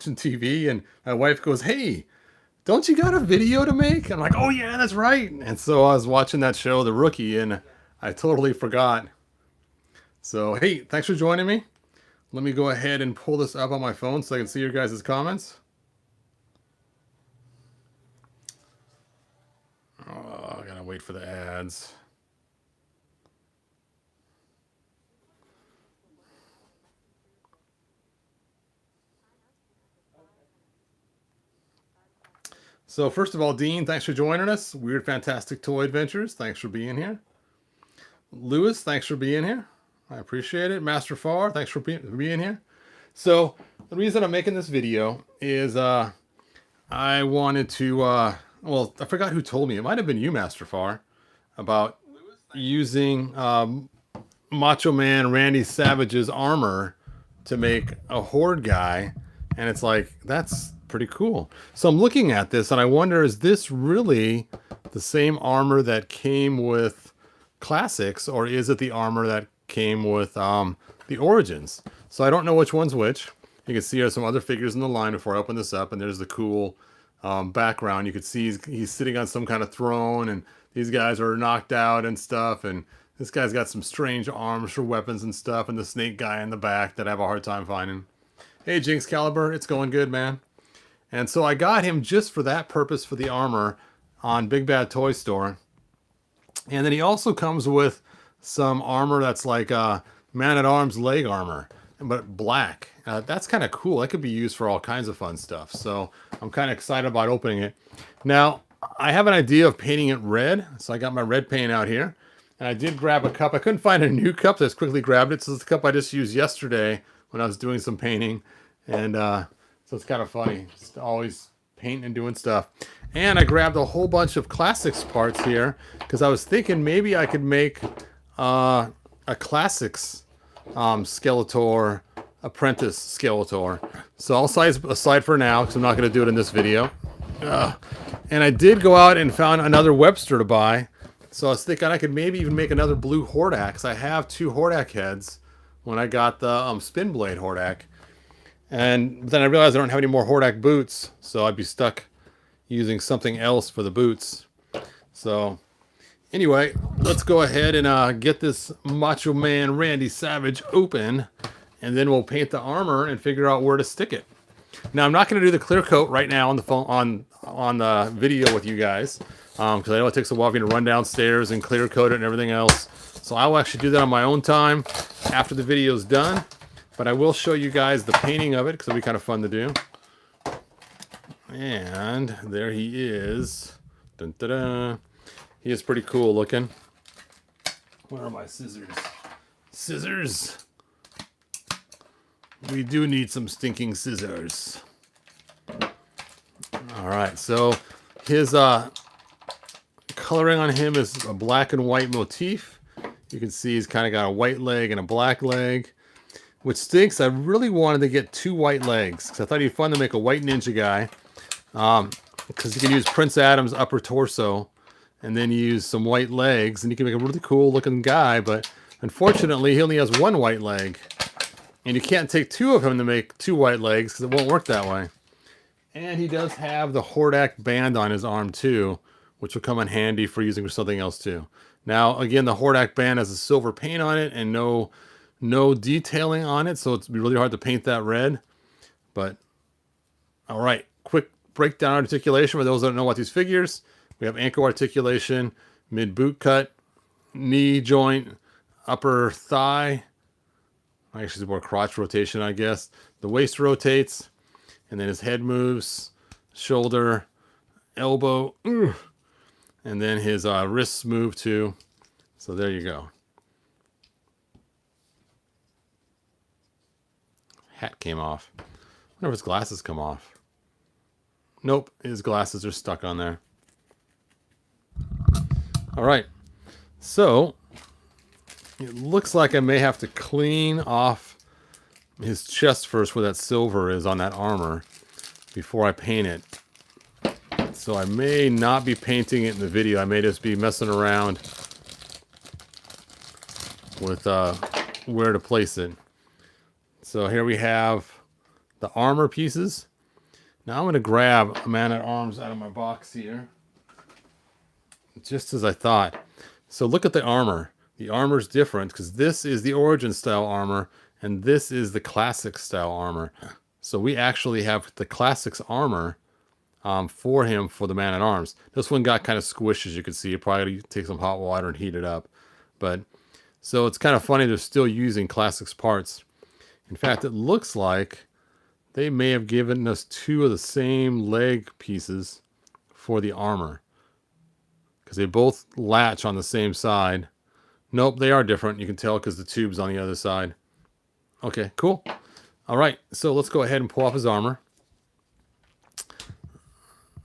TV, and my wife goes, "Hey, don't you got a video to make?" I'm like, "Oh yeah, that's right." And so I was watching that show, The Rookie, and I totally forgot. So hey, thanks for joining me. Let me go ahead and pull this up on my phone so I can see your guys' comments. Oh, I gotta wait for the ads. So first of all, Dean, thanks for joining us. Weird Fantastic Toy Adventures, thanks for being here. Lewis, thanks for being here. I appreciate it. Master Far, thanks for being here. So the reason I'm making this video is I wanted to, well, I forgot who told me. It might have been you, Master Far, about using Macho Man Randy Savage's armor to make a horde guy. And it's like, that's pretty cool. So I'm looking at this and I wonder, is this really the same armor that came with Classics, or is it the armor that came with the Origins? So I don't know which one's which. You can see there's some other figures in the line before I open this up, and there's the cool background. You can see he's sitting on some kind of throne, and these guys are knocked out and stuff, and this guy's got some strange arms for weapons and stuff, and the snake guy in the back that I have a hard time finding. Hey, Jinx Caliber, it's going good, man. And so I got him just for that purpose, for the armor, on Big Bad Toy Store. And then he also comes with some armor that's like Man-at-Arms leg armor, but black. That's kind of cool. That could be used for all kinds of fun stuff. So I'm kind of excited about opening it. Now, I have an idea of painting it red. So I got my red paint out here. And I did grab a cup. I couldn't find a new cup, so I just quickly grabbed it. So it's the cup I just used yesterday when I was doing some painting. And so it's kind of funny. Just always painting and doing stuff. And I grabbed a whole bunch of Classics parts here because I was thinking maybe I could make a Classics Skeletor Apprentice Skeletor. So I'll set aside for now because I'm not going to do it in this video. And I did go out and found another Webster to buy. So I was thinking I could maybe even make another blue Hordak, because I have two Hordak heads when I got the Spin Blade Hordak. And then I realized I don't have any more Hordak boots, so I'd be stuck using something else for the boots. So anyway, let's go ahead and get this Macho Man Randy Savage open, and then we'll paint the armor and figure out where to stick it. Now I'm not going to do the clear coat right now on the phone on the video with you guys, because I know it takes a while for me to run downstairs and clear coat it and everything else. So I will actually do that on my own time after the video is done. But I will show you guys the painting of it because it'll be kind of fun to do. And there he is. Dun, dun, dun. He is pretty cool looking. Where are my scissors? Scissors. We do need some stinking scissors. All right, so his coloring on him is a black and white motif. You can see he's kind of got a white leg and a black leg. Which stinks. I really wanted to get two white legs because I thought it'd be fun to make a white ninja guy. Because you can use Prince Adam's upper torso and then use some white legs and you can make a really cool looking guy. But unfortunately, he only has one white leg. And you can't take two of him to make two white legs because it won't work that way. And he does have the Hordak band on his arm too, which will come in handy for using for something else too. Now, again, the Hordak band has a silver paint on it and no detailing on it, so it's really hard to paint that red. But all right, quick breakdown articulation for those that don't know about these figures. We have ankle articulation, mid boot cut, knee joint, upper thigh. Actually, it's more crotch rotation, I guess. The waist rotates, and then his head moves, shoulder, elbow, and then his wrists move too. So there you go. Hat came off. I wonder if his glasses come off. Nope, his glasses are stuck on there. All right, so it looks like I may have to clean off his chest first where that silver is on that armor before I paint it. So I may not be painting it in the video. I may just be messing around with where to place it. So here we have the armor pieces. Now I'm going to grab a Man-at-Arms out of my box here. Just as I thought. So look at the armor. The armor's different because this is the Origin style armor and this is the Classic style armor. So we actually have the Classics armor for him for the Man-at-Arms. This one got kind of squished, as you can see. You probably take some hot water and heat it up. But so it's kind of funny they're still using Classics parts. In fact, it looks like they may have given us two of the same leg pieces for the armor, because they both latch on the same side. Nope, they are different. You can tell because the tube's on the other side. Okay, cool. All right, so let's go ahead and pull off his armor.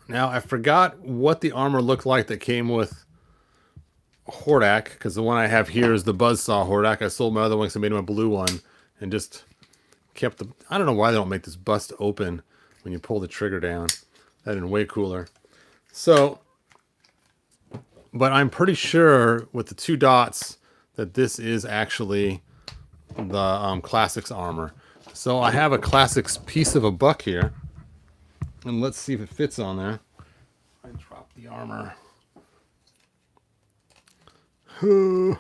Now, I forgot what the armor looked like that came with Hordak, because the one I have here is the Buzzsaw Hordak. I sold my other one because I made him a blue one and just kept the... I don't know why they don't make this bust open when you pull the trigger down. That'd been way cooler. So, but I'm pretty sure with the two dots that this is actually the Classics armor. So I have a Classics piece of a buck here. And let's see if it fits on there. I dropped the armor. And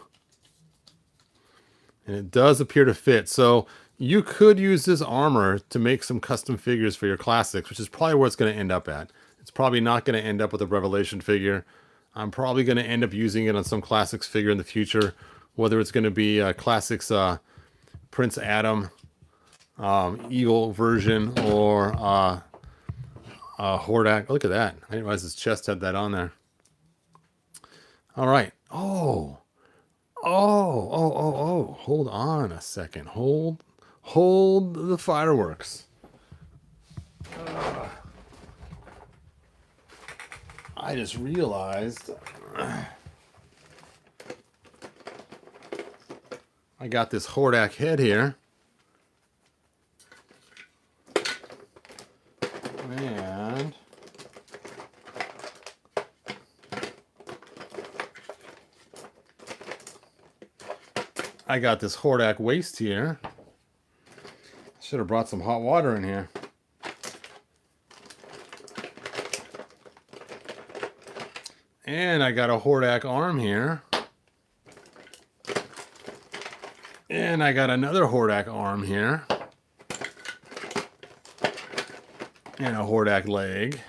it does appear to fit. So you could use this armor to make some custom figures for your Classics, which is probably where it's going to end up at. It's probably not going to end up with a Revelation figure. I'm probably going to end up using it on some Classics figure in the future, whether it's going to be a Classics Prince Adam Eagle version or Hordak. Look at that. I didn't realize his chest had that on there. All right. Oh. Hold on a second. Hold the fireworks. I just realized I got this Hordak head here. And I got this Hordak waist here. Should have brought some hot water in here. And I got a Hordak arm here. And I got another Hordak arm here. And a Hordak leg.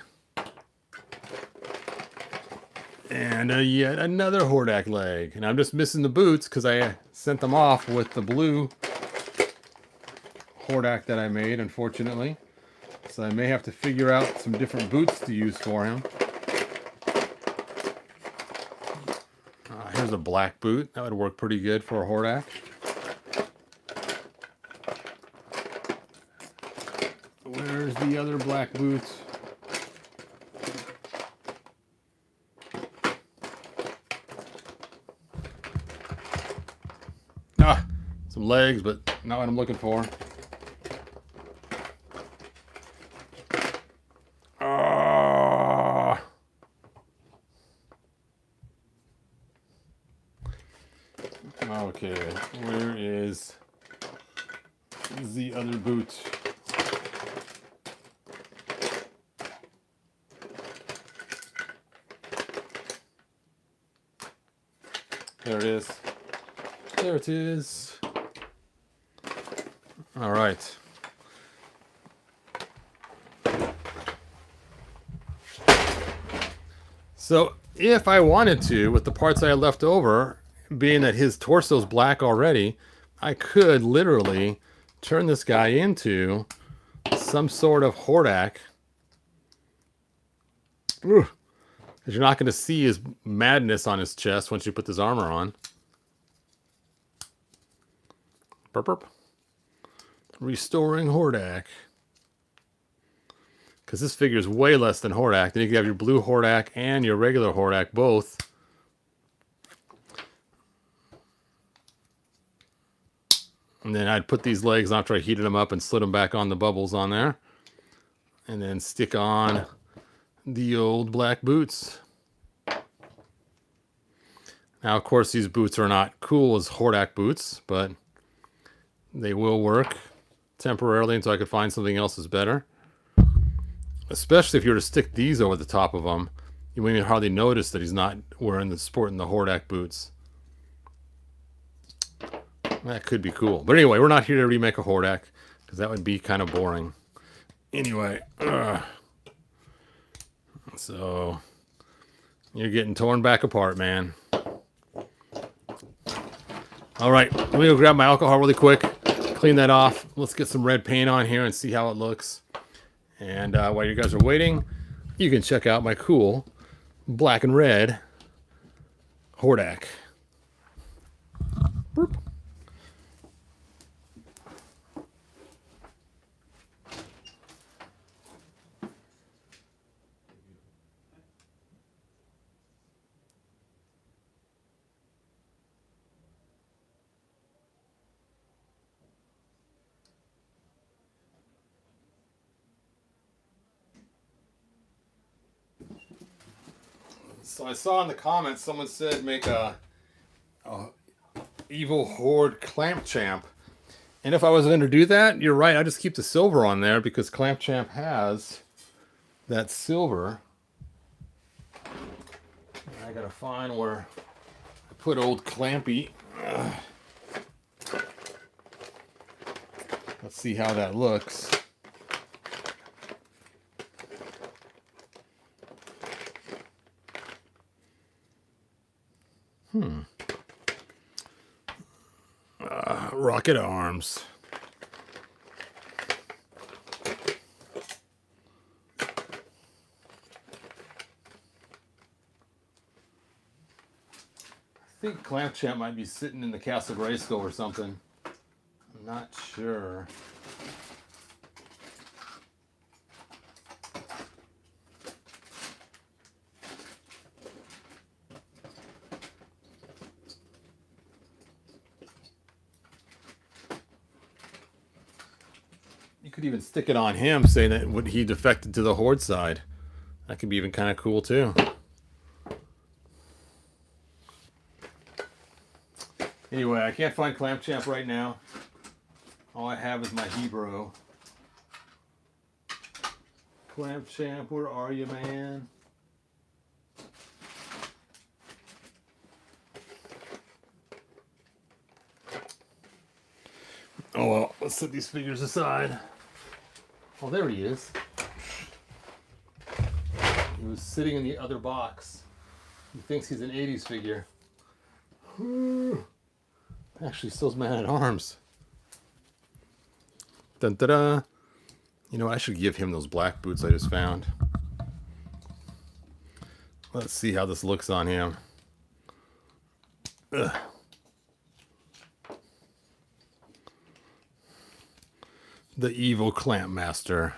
And yet another Hordak leg. And I'm just missing the boots because I sent them off with the blue Hordak that I made, unfortunately. So I may have to figure out some different boots to use for him. Here's a black boot. That would work pretty good for a Hordak. Where's the other black boots? Some legs, but not what I'm looking for. Okay, where is the other boot? There it is. There it is. All right. So if I wanted to, with the parts I had left over, being that his torso's black already, I could literally turn this guy into some sort of Hordak. Because you're not going to see his madness on his chest once you put this armor on. Burp, burp. Restoring Hordak. Because this figure is way less than Hordak. Then you can have your blue Hordak and your regular Hordak both. And then I'd put these legs after I heated them up and slid them back on the bubbles on there. And then stick on the old black boots. Now, of course, these boots are not cool as Hordak boots, but they will work temporarily until I could find something else that's better. Especially if you were to stick these over the top of him, you wouldn't even hardly notice that he's not wearing the sporting the Hordak boots. That could be cool. But anyway, we're not here to remake a Hordak, because that would be kind of boring. Anyway, so you're getting torn back apart, man. All right, let me go grab my alcohol really quick, clean that off. Let's get some red paint on here and see how it looks. And while you guys are waiting, you can check out my cool black and red Hordak. Boop. So I saw in the comments someone said make a evil horde clamp champ, and if I was going to do that, you're right. I just keep the silver on there because clamp champ has that silver. I gotta find where I put old Clampy. Let's see how that looks. Rocket arms. I think Clamp Champ might be sitting in the Castle Grayskull or something. I'm not sure. You could even stick it on him, saying that he defected to the Horde side. That could be even kind of cool too. Anyway, I can't find Clamp Champ right now. All I have is my Hebrew. Clamp Champ, where are you, man? Oh well, let's set these figures aside. Oh, there he is. He was sitting in the other box. He thinks he's an 80s figure. Actually, still's Man at Arms. Dun da da. You know, I should give him those black boots I just found. Let's see how this looks on him. Ugh. The evil Clamp Master.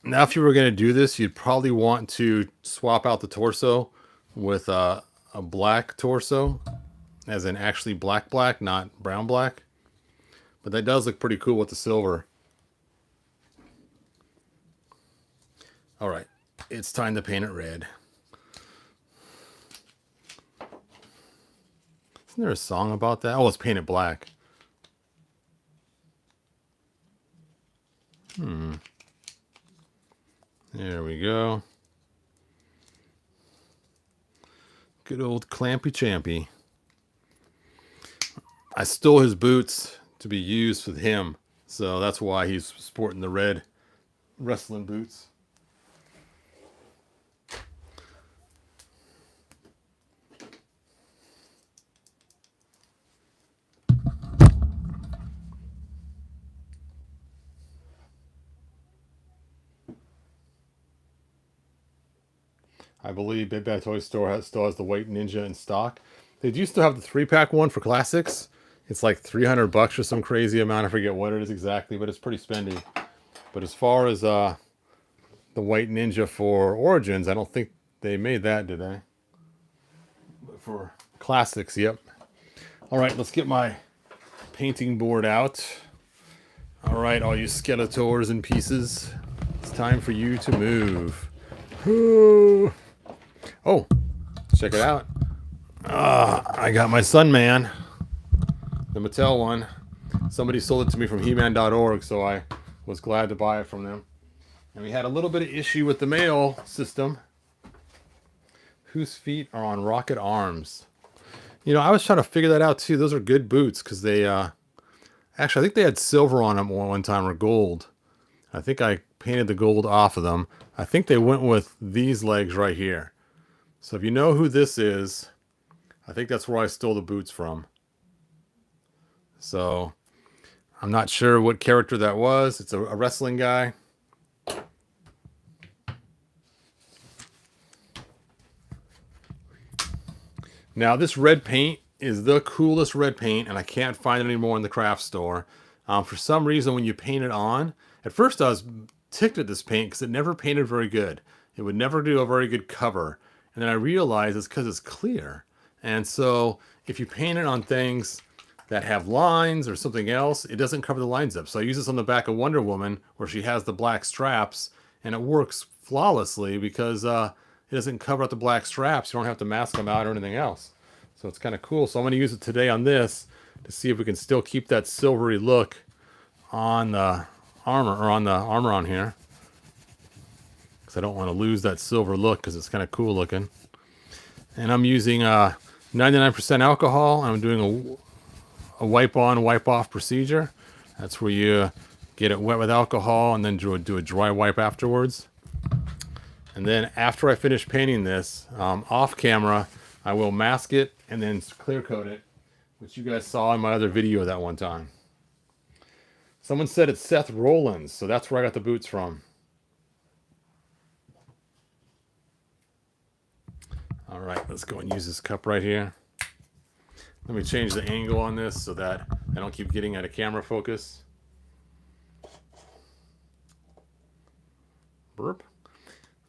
Now, if you were going to do this, you'd probably want to swap out the torso with a black torso, as in actually black, not brown black. But that does look pretty cool with the silver. All right, it's time to paint it red. Isn't there a song about that? Oh, let's paint it black. There we go. Good old Clampy Champy. I stole his boots to be used with him, so that's why he's sporting the red wrestling boots. I believe Big Bad Toy Store still has the White Ninja in stock. They do still have the 3-pack one for classics. It's like $300 or some crazy amount. I forget what it is exactly, but it's pretty spendy. But as far as the White Ninja for Origins, I don't think they made that, did they? But for classics, yep. All right, let's get my painting board out. All right, all you Skeletors and pieces, it's time for you to move. Oh, check it out. I got my Sun Man, the Mattel one. Somebody sold it to me from He-Man.org, so I Was glad to buy it from them. And we had a little bit of issue with the mail system. Whose feet are on rocket arms? You know, I was trying to figure that out too. Those are good boots because they, actually, I think they had silver on them one time or gold. I think I painted the gold off of them. I think they went with these legs right here. So if you know who this is, I think that's where I stole the boots from. So I'm not sure what character that was. It's a wrestling guy. Now this red paint is the coolest red paint, and I can't find it anymore in the craft store. For some reason, when you paint it on, at first I was ticked at this paint because it never painted very good. It would never do a very good cover. And then I realized it's because it's clear. And so if you paint it on things that have lines or something else, it doesn't cover the lines up. So I use this on the back of Wonder Woman where she has the black straps, and it works flawlessly because it doesn't cover up the black straps. You don't have to mask them out or anything else. So it's kind of cool. So I'm going to use it today on this to see if we can still keep that silvery look on the armor, or on the armor on here. Because I don't want to lose that silver look because it's kind of cool looking. And I'm using 99% alcohol. I'm doing a wipe on, wipe off procedure. That's where you get it wet with alcohol and then do a dry wipe afterwards. And then after I finish painting this, off camera, I will mask it and then clear coat it, which you guys saw in my other video that one time. Someone said it's Seth Rollins, so that's where I got the boots from. All right, let's go and use this cup right here. Let me change the angle on this so that I don't keep getting out of camera focus. Burp.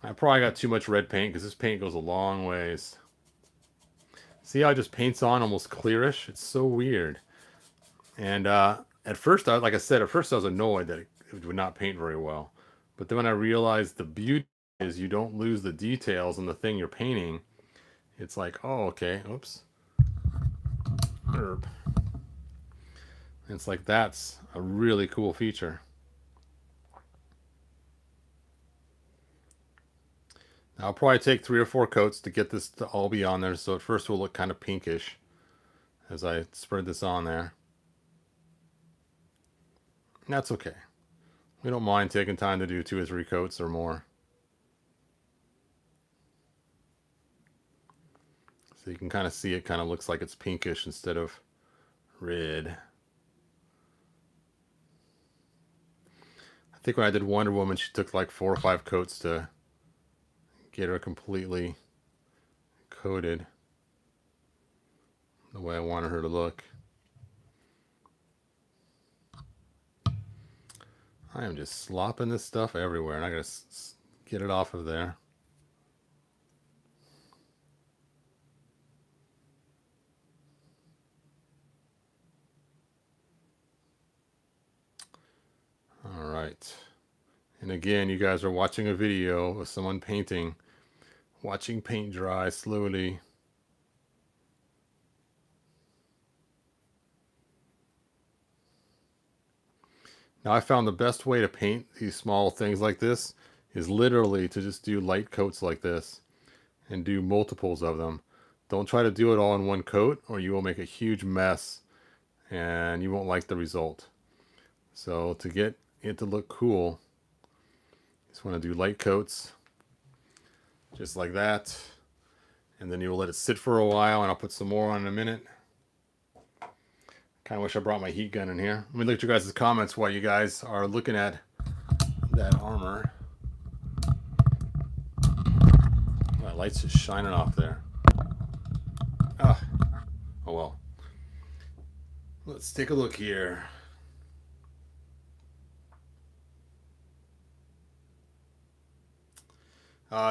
I probably got too much red paint because this paint goes a long ways. See how it just paints on almost clearish? It's so weird. And at first, like I said, at first I was annoyed that it would not paint very well. But then when I realized the beauty is you don't lose the details on the thing you're painting, it's like, oh, okay, oops. Herb. It's like that's a really cool feature. Now, I'll probably take 3 or 4 coats to get this to all be on there. So at first it will look kind of pinkish as I spread this on there. And that's okay. We don't mind taking time to do 2 or 3 coats or more. So you can kind of see it kind of looks like it's pinkish instead of red. I think when I did Wonder Woman, she took like 4 or 5 coats to get her completely coated the way I wanted her to look. I am just slopping this stuff everywhere, and I gotta get it off of there. All right. And again, you guys are watching a video of someone painting, watching paint dry slowly. Now I found the best way to paint these small things like this is literally to just do light coats like this and do multiples of them. Don't try to do it all in one coat or you will make a huge mess and you won't like the result. So to get it to look cool, you just want to do light coats just like that, and then you'll let it sit for a while, and I'll put some more on in a minute. Kind of wish I brought my heat gun in here. Let me look at you guys' comments while you guys are looking at that armor. That light's just shining off there. Ah, oh well. Let's take a look here.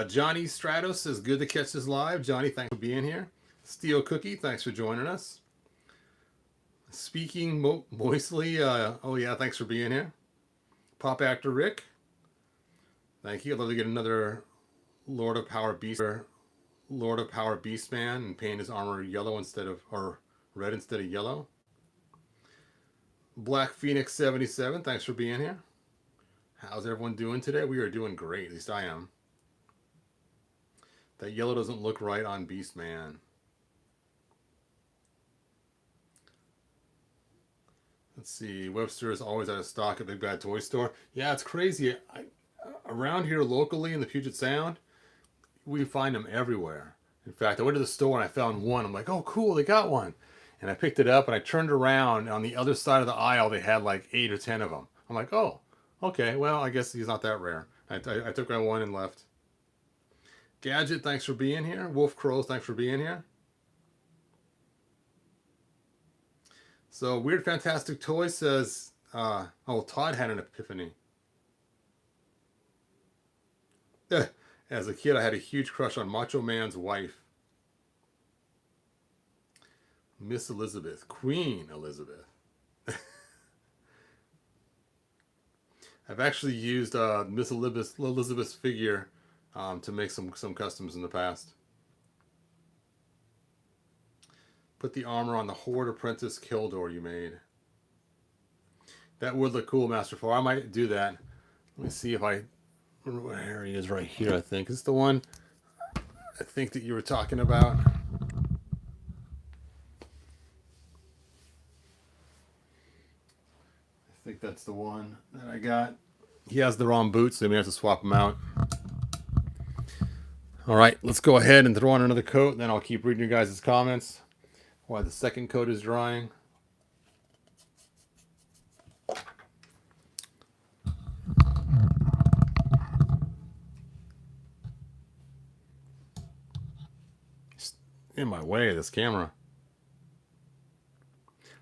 Johnny Stratos says, good to catch this live. Johnny, thanks for being here. Steel Cookie, thanks for joining us. Speaking moistly, oh yeah, thanks for being here. Pop Actor Rick, thank you. I'd love to get another Lord of Power Beast man and paint his armor yellow instead of, or red instead of yellow. Black Phoenix 77, thanks for being here. How's everyone doing today? We are doing great. At least I am. That yellow doesn't look right on Beastman. Let's see. Webster is always out of stock at Big Bad Toy Store. Yeah, it's crazy. Around here locally in the Puget Sound, we find them everywhere. In fact, I went to the store and I found one. I'm like, oh, cool, they got one. And I picked it up and I turned around. And on the other side of the aisle, they had like 8 or 10 of them. I'm like, oh, okay, well, I guess he's not that rare. I took my one and left. Gadget, thanks for being here. Wolf Crows, thanks for being here. So, Weird Fantastic Toy says, oh, Todd had an epiphany. As a kid, I had a huge crush on Macho Man's wife, Miss Elizabeth, Queen Elizabeth. I've actually used Miss Elizabeth's figure to make some customs in the past. Put the armor on the Horde Apprentice Kildor you made. That would look cool, Master 4. I might do that. Let me see if I remember where he is right here, I think. Is this the one I think that you were talking about? I think that's the one that I got. He has the wrong boots, so we may have to swap them out. All right, let's go ahead and throw on another coat, then I'll keep reading you guys' comments while the second coat is drying. It's in my way, this camera.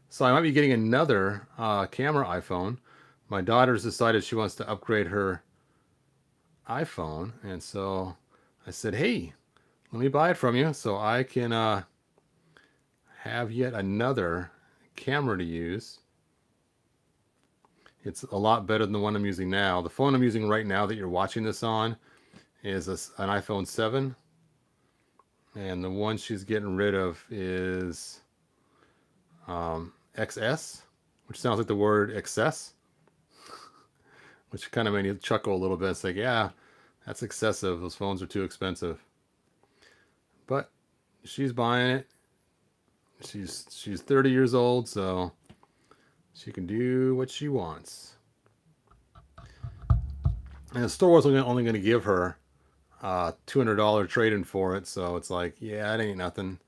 So I might be getting another camera iPhone. My daughter's decided she wants to upgrade her iPhone, and so I said, hey, let me buy it from you so I can have yet another camera to use. It's a lot better than the one I'm using now. The phone I'm using right now that you're watching this on is an iPhone 7. And the one she's getting rid of is XS, which sounds like the word excess, which kind of made me chuckle a little bit. It's like, yeah, that's excessive. Those phones are too expensive. But she's buying it. She's 30 years old, so she can do what she wants. And the store was only going to give her $200 trade-in for it, so it's like, yeah, it ain't nothing.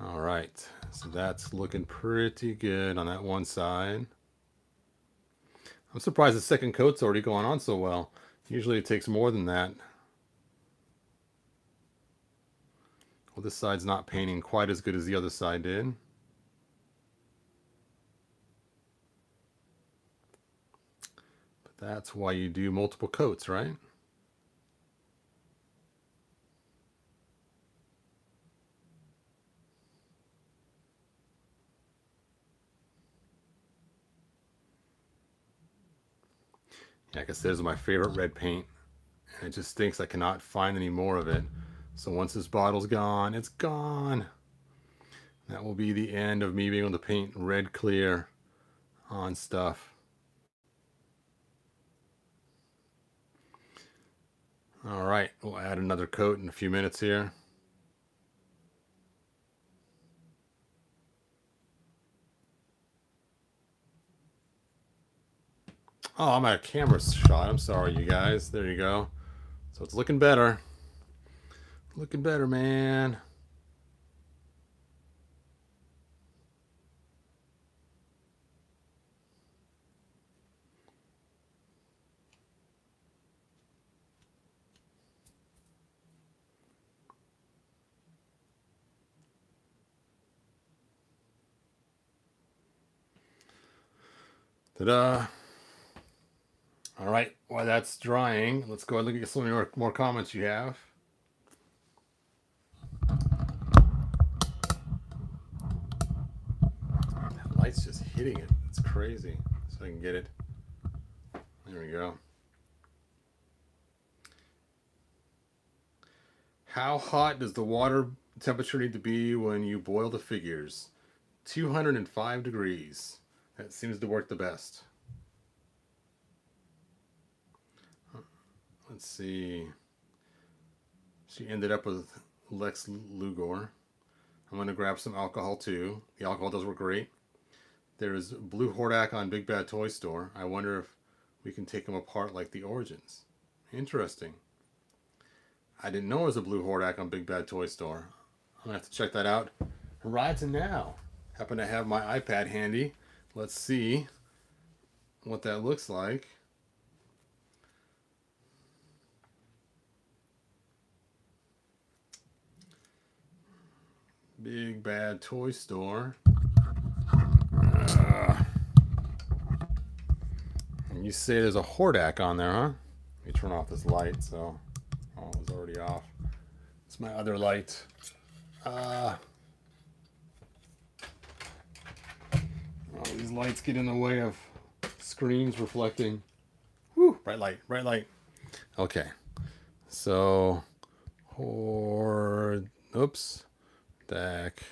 All right, so that's looking pretty good on that one side. I'm surprised the second coat's already going on so well. Usually it takes more than that. Well, this side's not painting quite as good as the other side did. But that's why you do multiple coats, right? Yeah, like I said, this is my favorite red paint. And it just stinks I cannot find any more of it. So once this bottle's gone, it's gone. That will be the end of me being able to paint red clear on stuff. All right, we'll add another coat in a few minutes here. Oh, I'm out of camera shot. I'm sorry, you guys. There you go. So it's looking better. Looking better, man. Ta-da. All right, while that's drying, let's go ahead and look at some more comments you have. That light's just hitting it. It's crazy. So I can get it. There we go. How hot does the water temperature need to be when you boil the figures? 205 degrees. That seems to work the best. Let's see. She ended up with Lex Luger. I'm going to grab some alcohol too. The alcohol does work great. There's Blue Hordak on Big Bad Toy Store. I wonder if we can take them apart like the Origins. Interesting. I didn't know there was a Blue Hordak on Big Bad Toy Store. I'm going to have to check that out. Horizon now. Happen to have my iPad handy. Let's see what that looks like. Big Bad Toy Store. And you say there's a Hordak on there, huh? Let me turn off this light. So, oh, it was already off. It's my other light. Oh, these lights get in the way of screens reflecting. Woo! Bright light, bright light. Okay. So, Horde. Oops. Deck.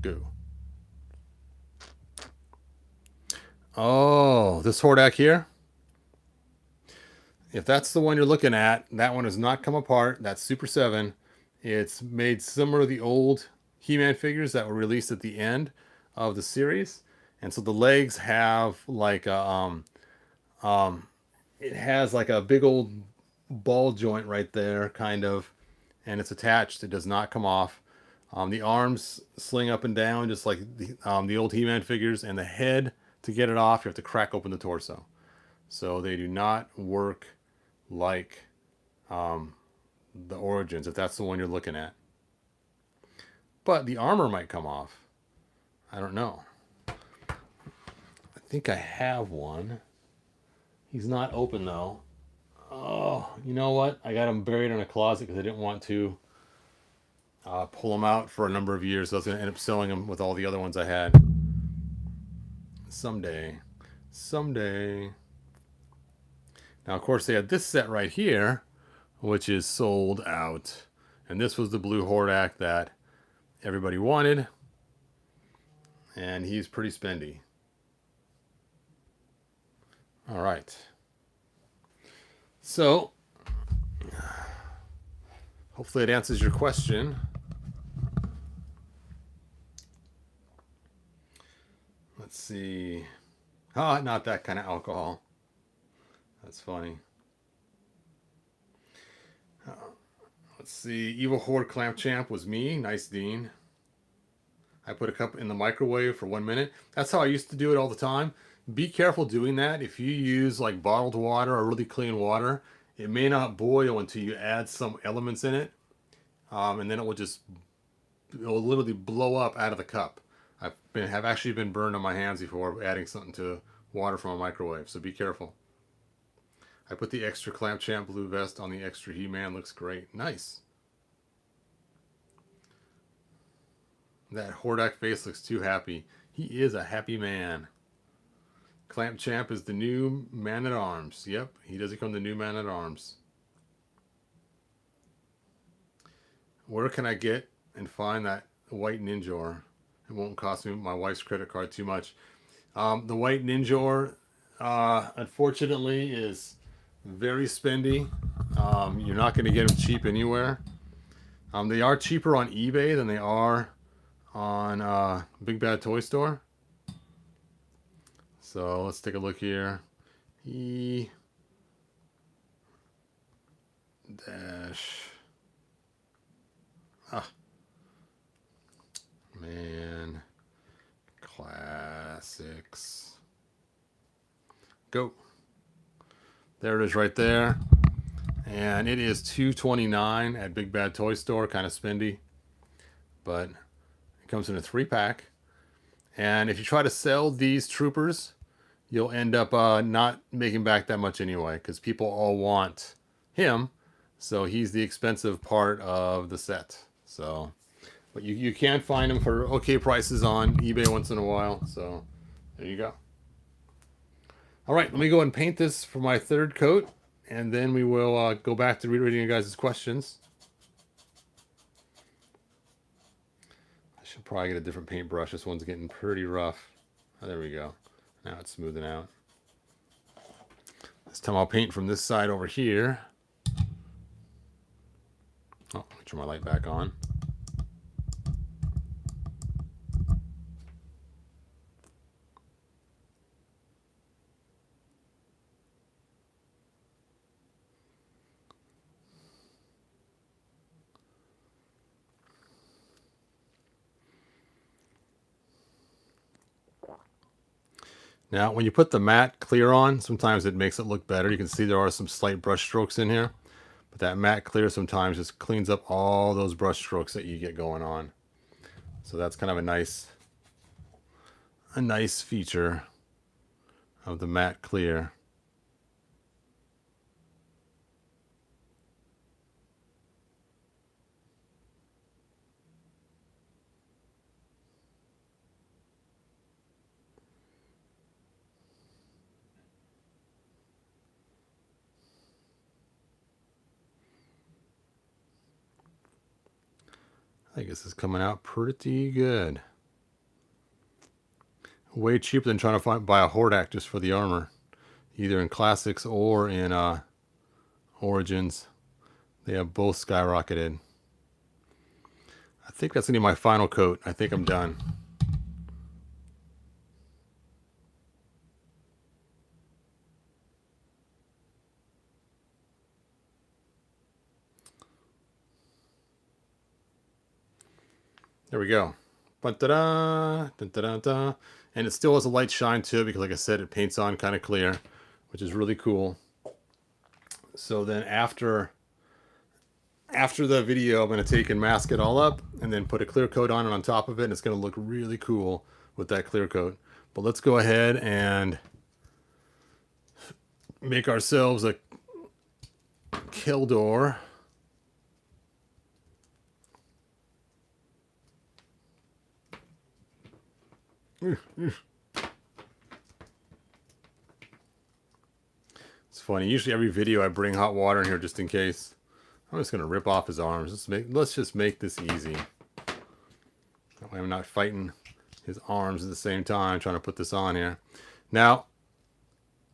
Go. Oh, this Hordak here. If that's the one you're looking at, that one has not come apart. That's Super 7. It's made similar to the old He-Man figures that were released at the end of the series. And so the legs have like a, it has like a big old ball joint right there, kind of, and it's attached. It does not come off. The arms sling up and down just like the old He-Man figures, and the head, to get it off, you have to crack open the torso. So they do not work like the Origins, if that's the one you're looking at. But the armor might come off. I don't know. I think I have one. He's not open though. Oh, you know what? I got him buried in a closet because I didn't want to pull him out for a number of years. So I was going to end up selling him with all the other ones I had. Someday. Someday. Now, of course, they had this set right here, which is sold out. And this was the Blue Hordak that everybody wanted. And he's pretty spendy. All right. So, hopefully it answers your question. Let's see. Ah, not that kind of alcohol. That's funny. Let's see. Evil Horde Clamp Champ was me. Nice, Dean. I put a cup in the microwave for 1 minute. That's how I used to do it all the time. Be careful doing that. If you use like bottled water or really clean water, it may not boil until you add some elements in it. And then it'll literally blow up out of the cup. Have actually been burned on my hands before adding something to water from a microwave. So be careful. I put the extra Clamp Champ blue vest on the extra He-Man. Looks great. Nice. That Hordak face looks too happy. He is a happy man. Clamp Champ is the new Man-at-Arms. Yep, he does become the new Man-at-Arms. Where can I get and find that white Ninjor? It won't cost me my wife's credit card too much. The white Ninjor, unfortunately, is very spendy. You're not going to get them cheap anywhere. They are cheaper on eBay than they are on Big Bad Toy Store. So let's take a look here. E dash Man Classics. Go. There it is right there. And it is $2.29 at Big Bad Toy Store. Kind of spendy. But it comes in a 3-pack. And if you try to sell these troopers, you'll end up not making back that much anyway, because people all want him. So he's the expensive part of the set. So, but you can find him for okay prices on eBay once in a while. So there you go. All right, let me go and paint this for my third coat, and then we will go back to reading you guys' questions. I Should probably get a different paintbrush. This one's getting pretty rough. Oh, there we go. Now it's smoothing out. This time I'll paint from this side over here. Oh, let me turn my light back on. Now, when you put the matte clear on, sometimes it makes it look better. You can see there are some slight brush strokes in here. But that matte clear sometimes just cleans up all those brush strokes that you get going on. So that's kind of a nice feature of the matte clear. I think this is coming out pretty good. Way cheaper than trying to buy a horde act just for the armor, either in Classics or in Origins. They have both skyrocketed. I think that's going to be my final coat. I think I'm done. There we go. Ba-da-da, da-da-da-da. And it still has a light shine to it because, like I said, it paints on kind of clear, which is really cool. So then after the video, I'm going to take and mask it all up and then put a clear coat on it on top of it. And it's going to look really cool with that clear coat. But let's go ahead and make ourselves a kill door. It's funny. Usually every video I bring hot water in here just in case. I'm just going to rip off his arms. Let's just make this easy. That way I'm not fighting his arms at the same time trying to put this on here. Now,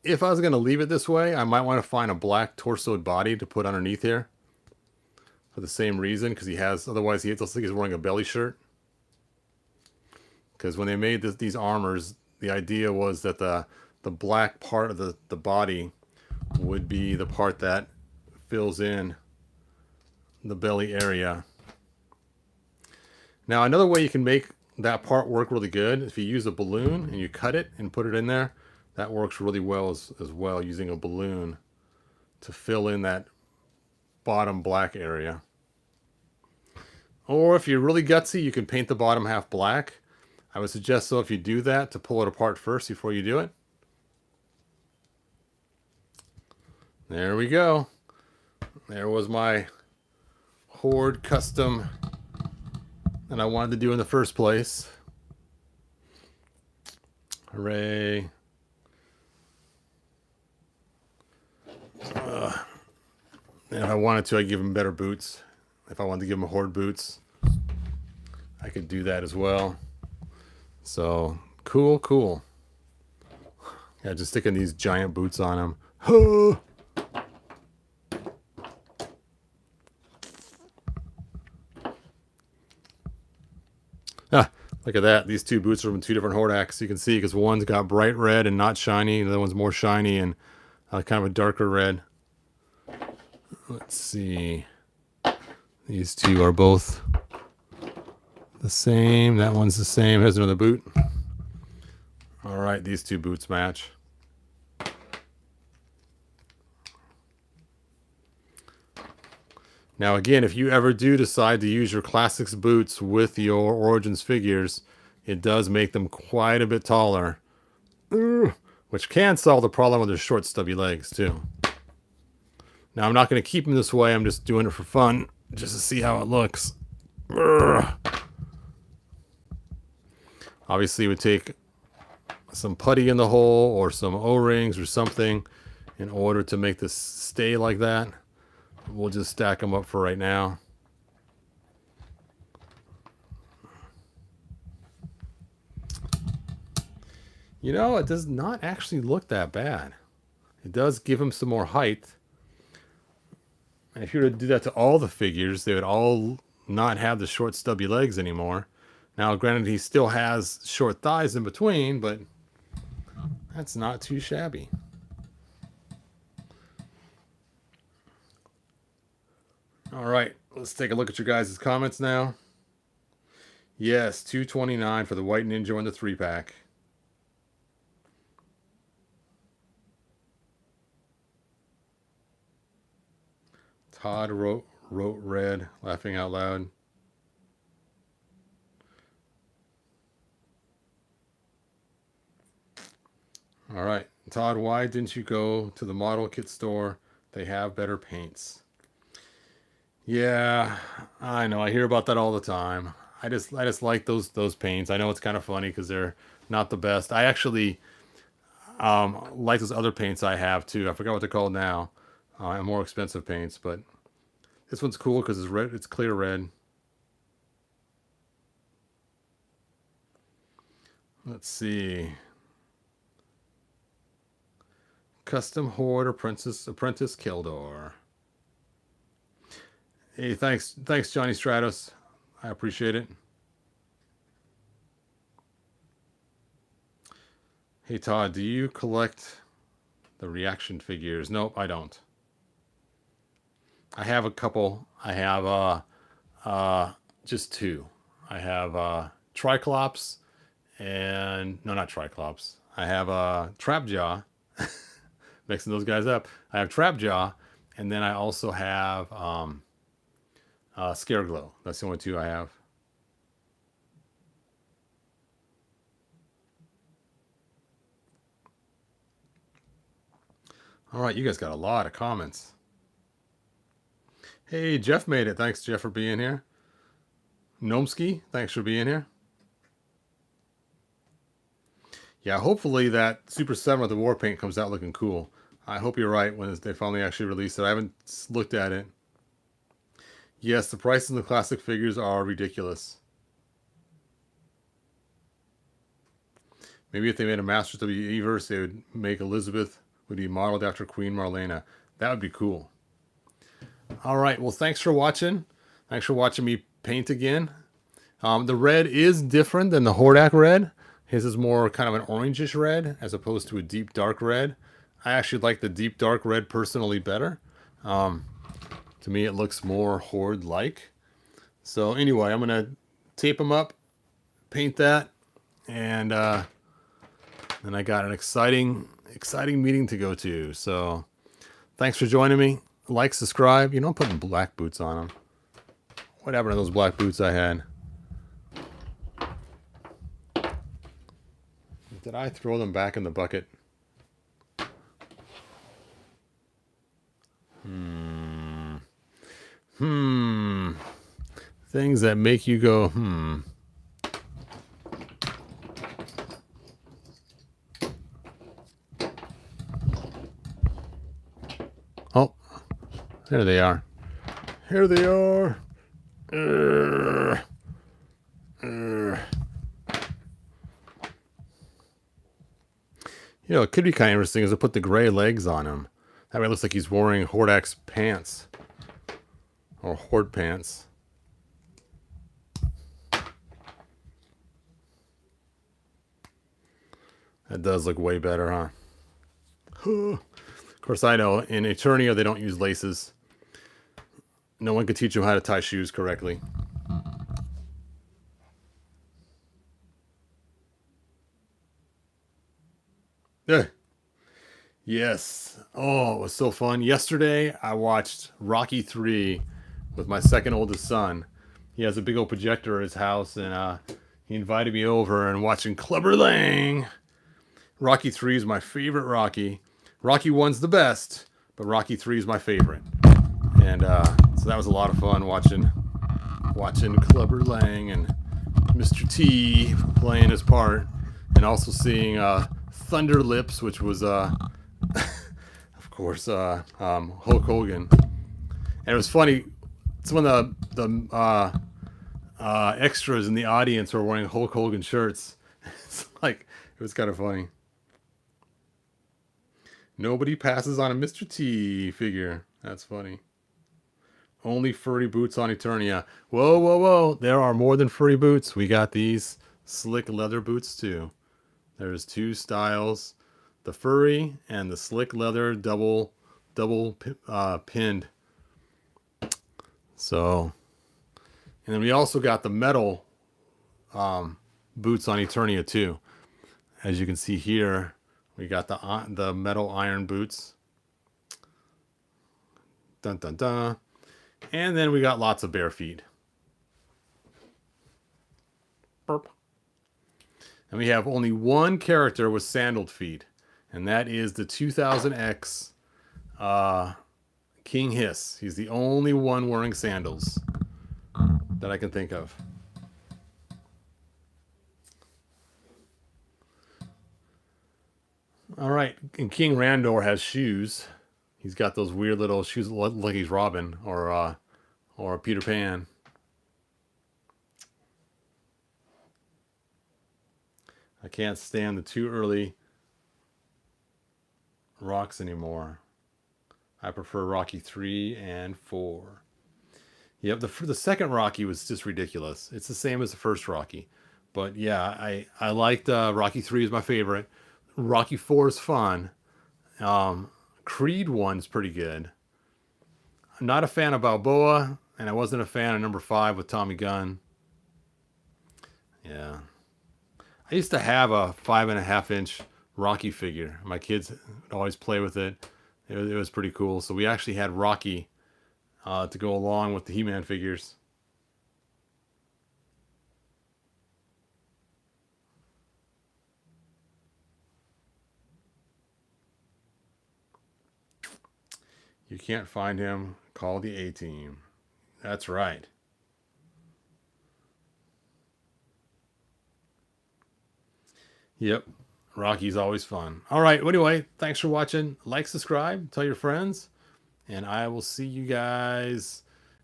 if I was going to leave it this way, I might want to find a black torsoed body to put underneath here. For the same reason, because otherwise he looks like he's wearing a belly shirt. Because when they made these armors, the idea was that the black part of the body would be the part that fills in the belly area. Now, another way you can make that part work really good, if you use a balloon and you cut it and put it in there, that works really well as well, using a balloon to fill in that bottom black area. Or if you're really gutsy, you can paint the bottom half black. I would suggest, so if you do that, to pull it apart first before you do it. There we go. There was my horde custom that I wanted to do in the first place. Hooray. And if I wanted to, I'd give him better boots. If I wanted to give him horde boots, I could do that as well. So, cool. Yeah, just sticking these giant boots on him. Oh! Ah, look at that. These two boots are from two different horde acts. You can see because one's got bright red and not shiny. The other one's more shiny and kind of a darker red. Let's see. These two are both the same. That one's the same. Here's another boot. All right, these two boots match. Now again, if you ever do decide to use your Classics boots with your Origins figures, it does make them quite a bit taller. Which can solve the problem with their short stubby legs too. Now I'm not going to keep them this way, I'm just doing it for fun, just to see how it looks. Obviously it would take some putty in the hole or some O-rings or something in order to make this stay like that. We'll just stack them up for right now. You know, it does not actually look that bad. It does give him some more height. And if you were to do that to all the figures, they would all not have the short stubby legs anymore. Now, granted, he still has short thighs in between, but that's not too shabby. All right, let's take a look at your guys' comments now. Yes, $229 for the White Ninja and the 3-pack. Todd wrote red, laughing out loud. All right, Todd, why didn't you go to the model kit store? They have better paints. Yeah, I know. I hear about that all the time. I just like those paints. I know it's kind of funny because they're not the best. I actually like those other paints I have too. I forgot what they're called now. More expensive paints, but this one's cool because it's red. It's clear red. Let's see. Custom Horde Apprentice Kildor. Hey, thanks Johnny Stratos. I appreciate it. Hey Todd, do you collect the reaction figures? Nope, I don't. I have a couple. I have just two. I have Triclops and no, not Triclops. I have Trapjaw. Mixing those guys up. I have Trapjaw, and then I also have Scareglow. That's the only two I have. All right, you guys got a lot of comments. Hey, Jeff made it. Thanks, Jeff, for being here. Gnomski, thanks for being here. Yeah, hopefully that Super 7 with the war paint comes out looking cool. I hope you're right when they finally actually release it. I haven't looked at it. Yes, the prices of the classic figures are ridiculous. Maybe if they made a Masters WWE verse, they would make Elizabeth would be modeled after Queen Marlena. That would be cool. All right, well, thanks for watching. Thanks for watching me paint again. The red is different than the Hordak red. His is more kind of an orangish red as opposed to a deep dark red. I actually like the deep dark red personally better. To me, it looks more Horde-like. So anyway, I'm going to tape them up, paint that, and then I got an exciting meeting to go to. So thanks for joining me. Like, subscribe. You know, I'm putting black boots on them. What happened to those black boots I had? Did I throw them back in the bucket? Things that make you go, Oh, there they are. Here they are. You know, it could be kind of interesting is to put the gray legs on him. That way it looks like he's wearing Hordak's pants. Or Horde pants. That does look way better, huh? Of course, I know, in Eternia they don't use laces. No one could teach them how to tie shoes correctly. Yes. Oh, it was so fun. Yesterday, I watched Rocky 3 with my second oldest son. He has a big old projector at his house, and he invited me over and watching Clubber Lang. Rocky 3 is my favorite Rocky. Rocky 1's the best, but Rocky 3 is my favorite. And so that was a lot of fun watching Clubber Lang and Mr. T playing his part, and also seeing Thunder Lips, which was of course Hulk Hogan. And it was funny, some of the extras in the audience were wearing Hulk Hogan shirts. It's like, it was kind of funny. Nobody passes on a Mr. T figure. That's funny. Only furry boots on Eternia. Whoa, whoa, whoa. There are more than furry boots. We got these slick leather boots too. There's two styles. The furry and the slick leather double pinned. So, and then we also got the metal boots on Eternia too. As you can see here, we got the metal iron boots. Dun dun dun. And then we got lots of bare feet. Burp. And we have only one character with sandaled feet, and that is the 2000X King Hiss. He's the only one wearing sandals that I can think of. All right, and King Randor has shoes. He's got those weird little shoes that look like he's Robin or Peter Pan. I can't stand the too early rocks anymore. I prefer Rocky 3 and 4. Yep, the second Rocky was just ridiculous. It's the same as the first Rocky. But yeah, I liked Rocky 3 is my favorite. Rocky 4 is fun. Creed 1's pretty good. I'm not a fan of Balboa, and I wasn't a fan of number 5 with Tommy Gunn. Yeah. I used to have a 5.5-inch Rocky figure. My kids would always play with it. It was pretty cool. So we actually had Rocky to go along with the He-Man figures. You can't find him, call the A-Team. That's right. Yep. Rocky's always fun. All right. Well, anyway, thanks for watching. Like, subscribe, tell your friends, and I will see you guys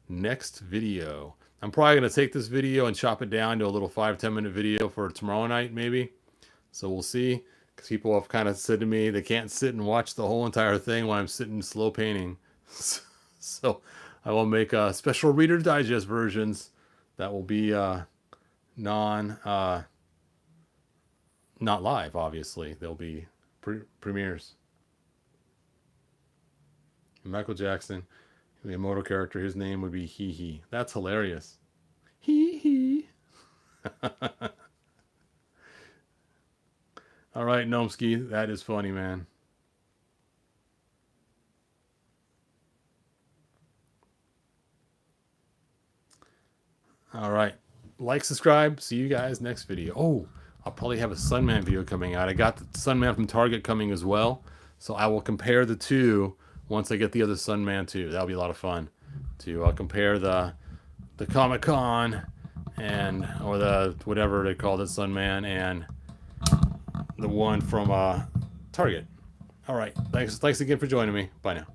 next video. I'm probably going to take this video and chop it down to a little 5-10 minute video for tomorrow night, maybe. So we'll see. Because people have kind of said to me they can't sit and watch the whole entire thing while I'm sitting slow painting. So I will make special Reader Digest versions that will be not live, obviously. They'll be premieres. Michael Jackson, the Moto character, his name would be Hee Hee. That's hilarious. Hee Hee. All right, Gnomsky, that is funny, man. All right, like, subscribe. See you guys next video. Oh, I'll probably have a Sunman video coming out. I got the Sunman from Target coming as well, so I will compare the two once I get the other Sunman too. That'll be a lot of fun to compare the Comic-Con or the whatever they called it, Sunman, and the one from Target. All right, thanks again for joining me. Bye now.